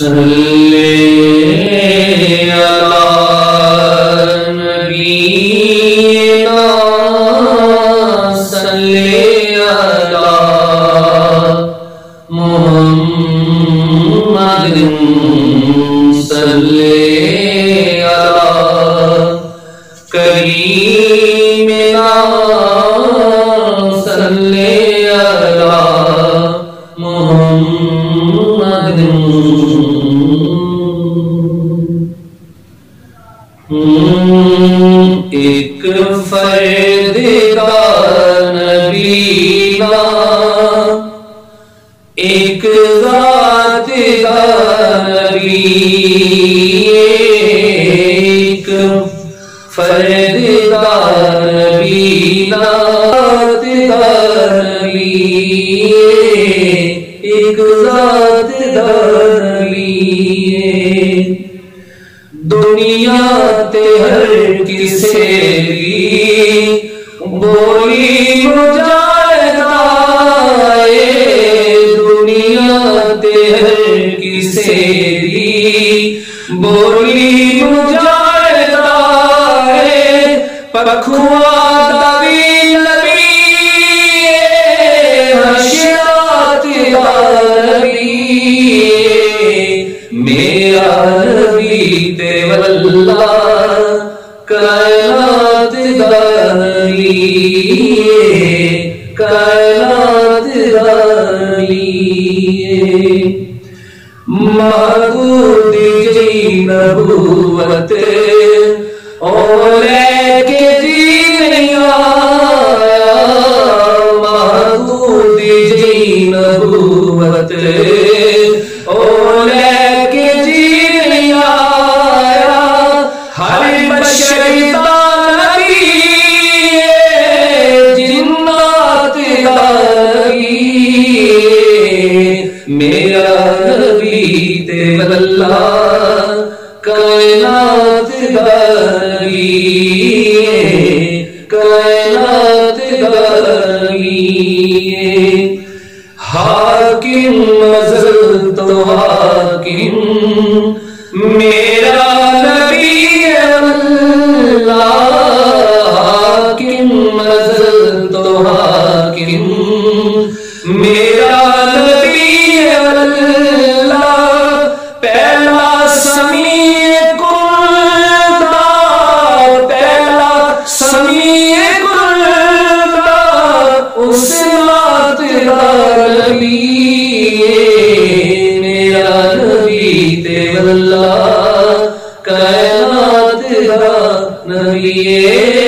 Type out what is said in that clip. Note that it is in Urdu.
صلی علی نبینا صلی علی محمد صلی علی کریمنا صلی علی محمد ایک فرد کا نبی نا ایک ذات کا نبی ایک فرد کا نبی ذات کا نبی ایک ذات کا نبی دنیا تے ہر کسے بھی بولی مجاہدہ دنیا تے ہر کسے بھی بولی مجاہدہ پکھوا دبی نبی حشرات کا نبی میرا نبی تے واللہ کائنات دا نبی کائنات دا نبی معبود جی نبوت اور لے کے جی نہیں آیا معبود جی نبوت اور لے کے جی نہیں آیا ہر بشری دا نبی جنات دا نبی میرا نبی تے واللہ کائنات دا نبی کائنات دا نبی حاکم مظہر تو حاکم میرا نبی اللہ حاکم مظہر تو حاکم میرا نبی اللہ پہلا سمیع کن پہلا سمیع کن اس ذات کا نبی میرا نبی تے واللہ کائنات کا نبی